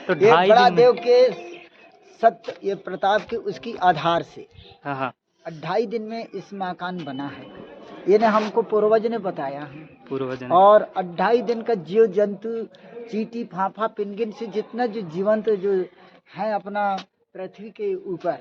तो एक 2.5 बड़ा दिन देव के सत्य ये प्रताप के उसकी आधार से हाँ हाँ 2.5 दिन में इस मकान बना है। ये ने हमको पूर्वज ने बताया है। पूर्वज ने। और 2.5 दिन का जीव जंतु चींटी फाफा पिंगिन से जितना जो जीवंत जो है अपना पृथ्वी के ऊपर,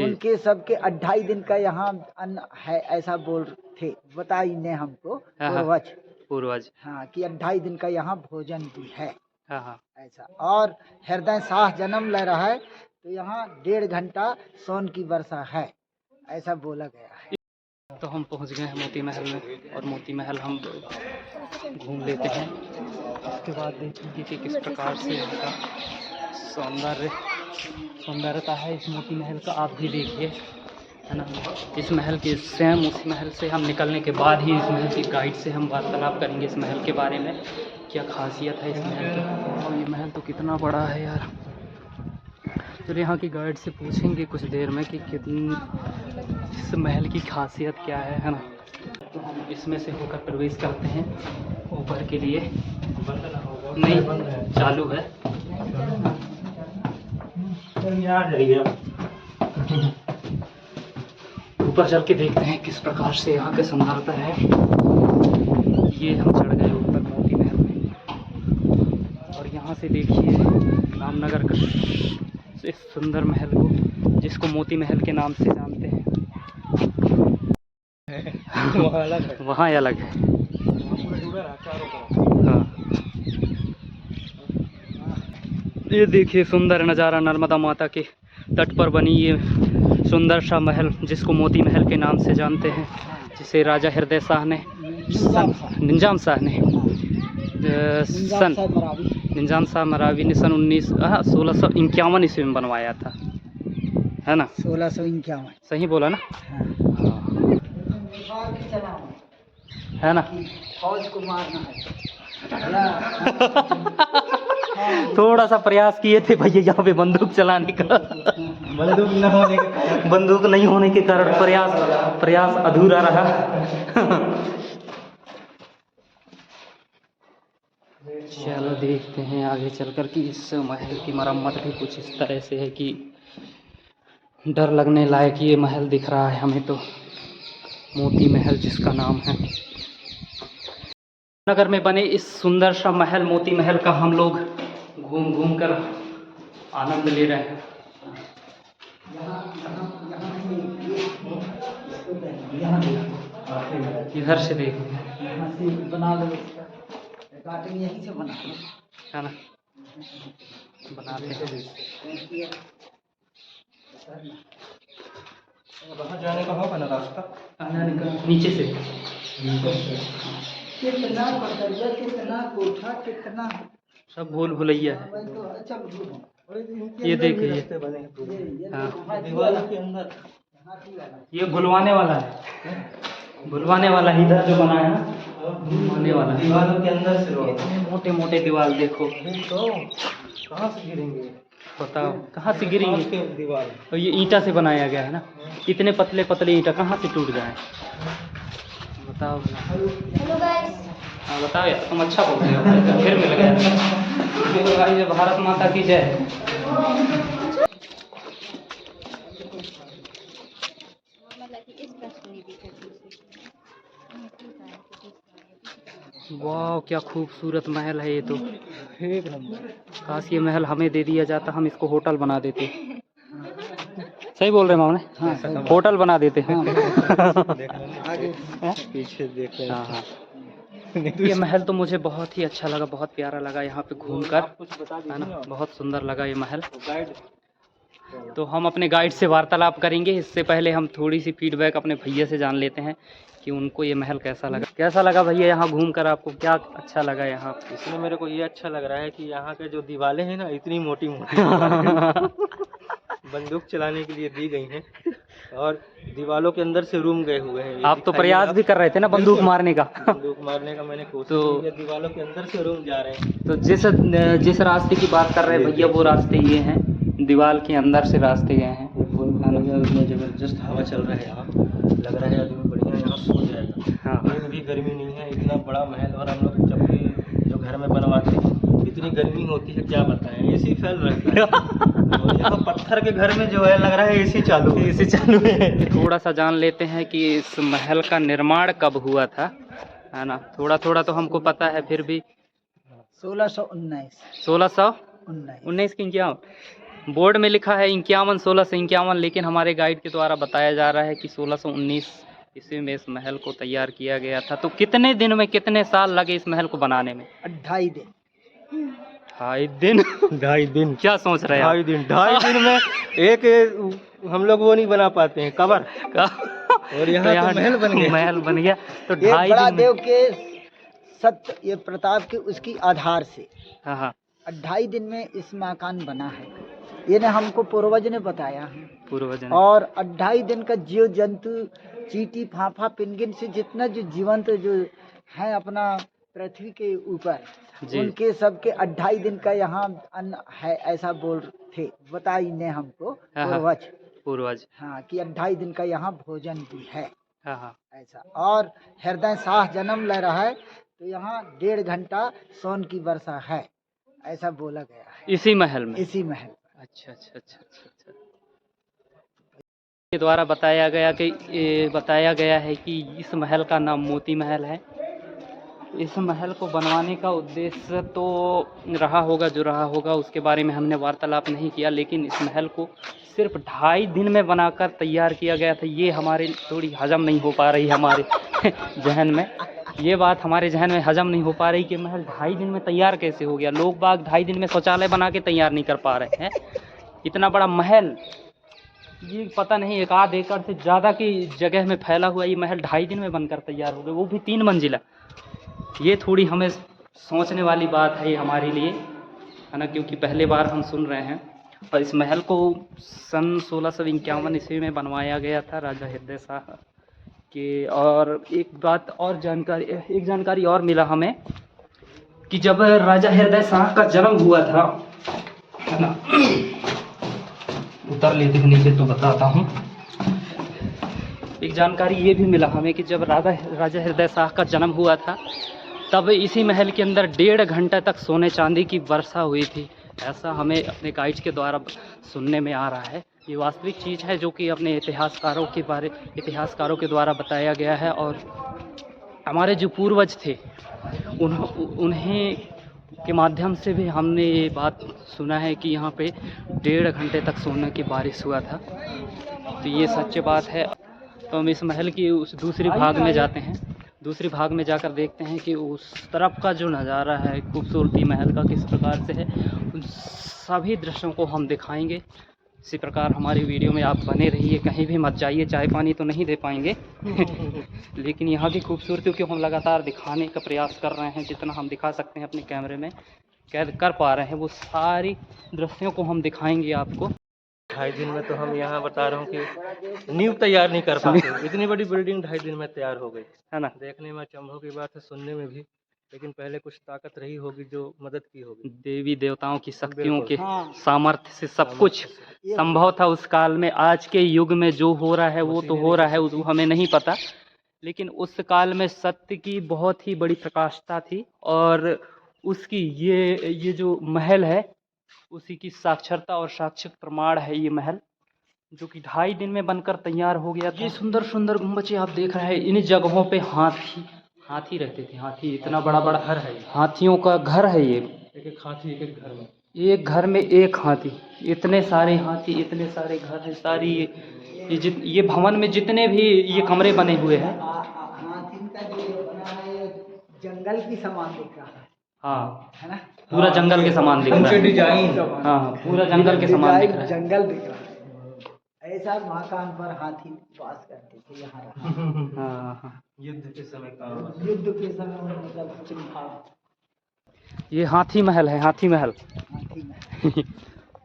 उनके सबके 2.5 दिन का यहाँ अन्न है, ऐसा बोल थे बताई ने हमको पूर्वज। हाँ कि 2.5 दिन का यहाँ भोजन भी है हाँ ऐसा। और हृदय साह जन्म ले रहा है तो यहाँ 1.5 घंटा सोन की वर्षा है, ऐसा बोला गया है। तो हम पहुंच गए हैं मोती महल में, और मोती महल हम घूम लेते हैं। उसके बाद देखेंगे कि किस प्रकार से यहाँ का सौंदर्यता है इस मोती महल का। आप भी देखिए, है ना। इस महल के स्वयं उस महल से हम निकलने के बाद ही इस महल की गाइड से हम वार्तालाप करेंगे इस महल के बारे में, क्या खासियत है इस महल की। और ये महल तो कितना बड़ा है यार। चलिए यहाँ की गाइड से पूछेंगे कुछ देर में कि कितनी इस महल की खासियत क्या है ना। तो हम इसमें से होकर प्रवेश करते हैं ऊपर के लिए। नहीं, चालू है। ऊपर चल के देखते हैं किस प्रकार से यहाँ के सुंदरता है। ये हम चढ़ गए ऊपर मोती महल में, और यहाँ से देखिए रामनगर का इस सुंदर महल को, जिसको मोती महल के नाम से जानते हैं। वहाँ अलग है। हाँ, ये देखिए सुंदर नज़ारा, नर्मदा माता के तट पर बनी ये सुंदर सा महल, जिसको मोती महल के नाम से जानते हैं, जिसे राजा हृदय शाह ने निजाम शाह ने निजाम शाह मरावी ने सन 1651 ईस्वी में बनवाया था, है ना। 1651 सही बोला ना। है ना। फौज को मारना है। थोड़ा सा प्रयास किए थे भैया यहाँ पे बंदूक चलाने का। बंदूक नहीं होने के कारण प्रयास अधूरा रहा। चलो देखते हैं आगे चलकर कि इस महल की मरम्मत भी कुछ इस तरह से है कि डर लगने लायक ये महल दिख रहा है हमें तो। मोती महल जिसका नाम है, नगर में बने इस सुंदर सा महल मोती महल का हम लोग घूम घूम कर आनंद ले रहे हैं। इधर से देखो, यहाँ से बना लो, काटेंगे यहीं से बना लो, है ना। बनाते हैं। वहाँ जाने का होगा ना रास्ता, आने का नीचे से। कितना पटरिया, कितना कोठा, कितना सब भूल भुलैया है। ये देखिए, हाँ दीवार के अंदर ये भुलवाने वाला है, भुलवाने वाला इधर जो बना है ना, भुलवाने वाला। दीवारों के अंदर से इतने मोटे मोटे दीवार देखो, तो कहाँ से गिरेंगे बताओ कहाँ से गिरेंगे। दीवार और ये ईंटा से बनाया गया है ना, इतने पतले पतले ईंटा कहाँ से टूट जाए बताओ। हाँ बताओ यार, तुम अच्छा बोल रहे हो, फिर मिल गया। भारत माता की जय। वाह क्या खूबसूरत महल है ये तो, एक नंबर। काश ये महल हमें दे दिया जाता, हम इसको होटल बना देते। सही बोल रहे मामने। हाँ, होटल बना देते हैं। पीछे देख रहे हैं। हाँ हाँ, ये महल तो मुझे बहुत ही अच्छा लगा, बहुत प्यारा लगा यहाँ पे घूमकर, है ना। बहुत सुंदर लगा ये महल। तो हम अपने गाइड से वार्तालाप करेंगे। इससे पहले हम थोड़ी सी फीडबैक अपने भैया से जान लेते हैं कि उनको ये महल कैसा लगा। कैसा लगा भैया यहाँ घूमकर, आपको क्या अच्छा लगा यहाँ? इसमें मेरे को ये अच्छा लग रहा है कि यहाँ के जो दीवारें हैं ना, इतनी मोटी मोटी बंदूक चलाने के लिए दी गई हैं, और दीवारों के अंदर से रूम गए हुए हैं। आप तो प्रयास भी कर रहे थे ना बंदूक मारने का। बंदूक मारने का मैंने कोशिश की, दीवारों के अंदर से रूम जा रहे हैं। तो जिस रास्ते की बात कर रहे हैं भैया, वो रास्ते ये हैं, दीवार के अंदर से रास्ते गए हैं। उसमें जबरदस्त हवा चल रहा है, यहाँ लग रहा है आदमी बढ़िया यहाँ सो जाएगा। हाँ, भी गर्मी नहीं है, इतना बड़ा महल। और हम लोग जब भी जो घर में बनवाते हैं इतनी गर्मी होती है क्या बताएं, एसी फैल रहता है। और यहाँ पत्थर के घर में जो है लग रहा है एसी चालू है। एसी चालू है। थोड़ा सा जान लेते हैं कि इस महल का निर्माण कब हुआ था, है ना। थोड़ा थोड़ा तो हमको पता है, फिर भी 1619 1619 की 51 बोर्ड में लिखा है 51, 16 से 51, लेकिन हमारे गाइड के द्वारा बताया जा रहा है कि 1619 ईस्वी में इस महल को तैयार किया गया था। तो कितने दिन में, कितने साल लगे इस महल को बनाने में? 2.5 दिन। 2.5 दिन? 2.5 दिन? क्या सोच रहे हैं आप? 2.5 दिन में एक हम लोग वो नहीं बना पाते हैं कबर। और यहाँ तो महल बन गया। महल बन गया। तो ये 2.5 बड़ा दिन देव के सत्य, ये प्रताप के उसकी आधार से हाँ हाँ 2.5 दिन में इस मकान बना है। ये ने हमको पूर्वज ने बताया है। पूर्वज ने। और 2.5 दिन का जीव जंतु, चींटी, फाफा, पिंगिन से जितना जो जीवंत जो है अपना पृथ्वी के ऊपर, उनके सबके 2.5 दिन का यहाँ अन्न है, ऐसा बोल थे, बताई ने हमको पूर्वज। हाँ, कि 2.5 दिन का यहाँ भोजन भी है। हाँ ऐसा। और हृदय शाह जन्म ले रहा है तो यहाँ 1.5 घंटा सोन की वर्षा है, ऐसा बोला गया है इसी महल में। इसी महल। अच्छा अच्छा अच्छा अच्छा अच्छा। के द्वारा बताया गया है कि इस महल का नाम मोती महल है। इस महल को बनवाने का उद्देश्य तो रहा होगा जो रहा होगा, उसके बारे में हमने वार्तालाप नहीं किया, लेकिन इस महल को सिर्फ 2.5 दिन में बनाकर तैयार किया गया था। ये हमारे थोड़ी हजम नहीं हो पा रही हमारे जहन में, ये बात हमारे जहन में हजम नहीं हो पा रही कि महल 2.5 दिन में तैयार कैसे हो गया। लोग बाग 2.5 दिन में शौचालय बना के तैयार नहीं कर पा रहे हैं। इतना बड़ा महल, ये पता नहीं 1 एकड़ से ज़्यादा की जगह में फैला हुआ ये महल 2.5 दिन में बनकर तैयार हो गया, वो भी 3 मंजिला। ये थोड़ी हमें सोचने वाली बात है ये हमारे लिए, है ना, क्योंकि पहली बार हम सुन रहे हैं। और इस महल को सन 1651 ईस्वी में बनवाया गया था राजा हृदय शाह के। और एक जानकारी और मिला हमें कि जब राजा हृदय शाह का जन्म हुआ था, है ना, उतर लेते हैं नीचे तो बताता हूँ। एक जानकारी ये भी मिला हमें कि जब राजा हृदय शाह का जन्म हुआ था, तब इसी महल के अंदर 1.5 घंटा तक सोने चांदी की वर्षा हुई थी। ऐसा हमें अपने गाइड्स के द्वारा सुनने में आ रहा है। ये वास्तविक चीज़ है जो कि अपने इतिहासकारों के द्वारा बताया गया है। और हमारे जो पूर्वज थे उन्हें के माध्यम से भी हमने ये बात सुना है कि यहाँ पे 1.5 घंटे तक सोने की बारिश हुआ था। तो ये सच्ची बात है। तो हम इस महल की उस दूसरी भाग में जाते हैं, दूसरी भाग में जाकर देखते हैं कि उस तरफ का जो नज़ारा है, खूबसूरती महल का किस प्रकार से है, उन सभी दृश्यों को हम दिखाएंगे। इसी प्रकार हमारी वीडियो में आप बने रहिए, कहीं भी मत जाइए। चाय पानी तो नहीं दे पाएंगे लेकिन यहाँ की खूबसूरती को हम लगातार दिखाने का प्रयास कर रहे हैं। जितना हम दिखा सकते हैं अपने कैमरे में कैद कर पा रहे हैं, वो सारी दृश्यों को हम दिखाएंगे आपको। 2.5 दिन में तो हम यहाँ बता रहा हूँ कि नींव तैयार नहीं कर पाते। इतनी बड़ी बिल्डिंग 2.5 दिन में तैयार हो गई, है ना। देखने में अचंभों की बात है, सुनने में भी, लेकिन पहले कुछ ताकत रही होगी जो मदद की होगी। देवी देवताओं की शक्तियों के सामर्थ्य से सब कुछ संभव था उस काल में। आज के युग में जो हो रहा है वो तो हो रहा है, वो हमें नहीं पता, लेकिन उस काल में सत्य की बहुत ही बड़ी प्रकाशता थी। और उसकी ये जो महल है उसी की साक्षरता और साक्षी प्रमाण है ये महल, जो कि 2.5 दिन में बनकर तैयार हो गया था। ये सुंदर सुंदर गुंबदें आप देख रहे हैं, इन जगहों पे हाथी रहते थे। हाथी, इतना बड़ा बड़ा घर है, हाथियों का घर है ये। एक हाथी एक घर में, एक घर में एक हाथी, इतने सारे हाथी, इतने सारे घर हैं। सारी ये भवन में जितने भी ये कमरे बने हुए हैं, हाथी का जो बना है जंगल की समान दिख रहा है। हाँ, है ना, पूरा जंगल के समान दिख रहा है। डिजाइन, हाँ, पूरा जंगल के समान दिख रहा है। जंगल दिख रहा है। ऐसा मकान पर हाथी वास करते थे यहाँ। हाँ, युद्ध के समय काम, युद्ध के समय मतलब चिंता। ये हाथी महल है, हाथी महल।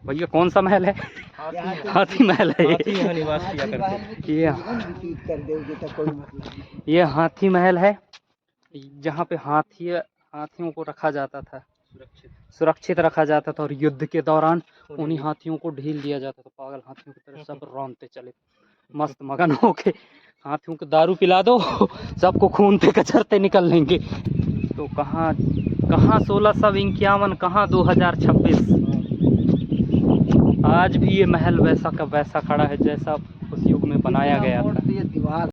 भैया कौन सा महल है? हाथी महल है। हाथी यहाँ निवास किया करते। ये हाथी महल है, जहाँ पे हाथियों को रखा जाता था, सुरक्षित रखा जाता था। और युद्ध के दौरान उन्हीं हाथियों को ढील दिया जाता था। पागल हाथियों की तरह सब रौंदते चले, मस्त मगन होके। हाथियों को दारू पिला दो, सबको खून पे कचरते निकल लेंगे। तो कहाँ कहाँ 1651, कहाँ 2026। आज भी ये महल वैसा का वैसा खड़ा है जैसा उस युग में बनाया गया था। ये दीवार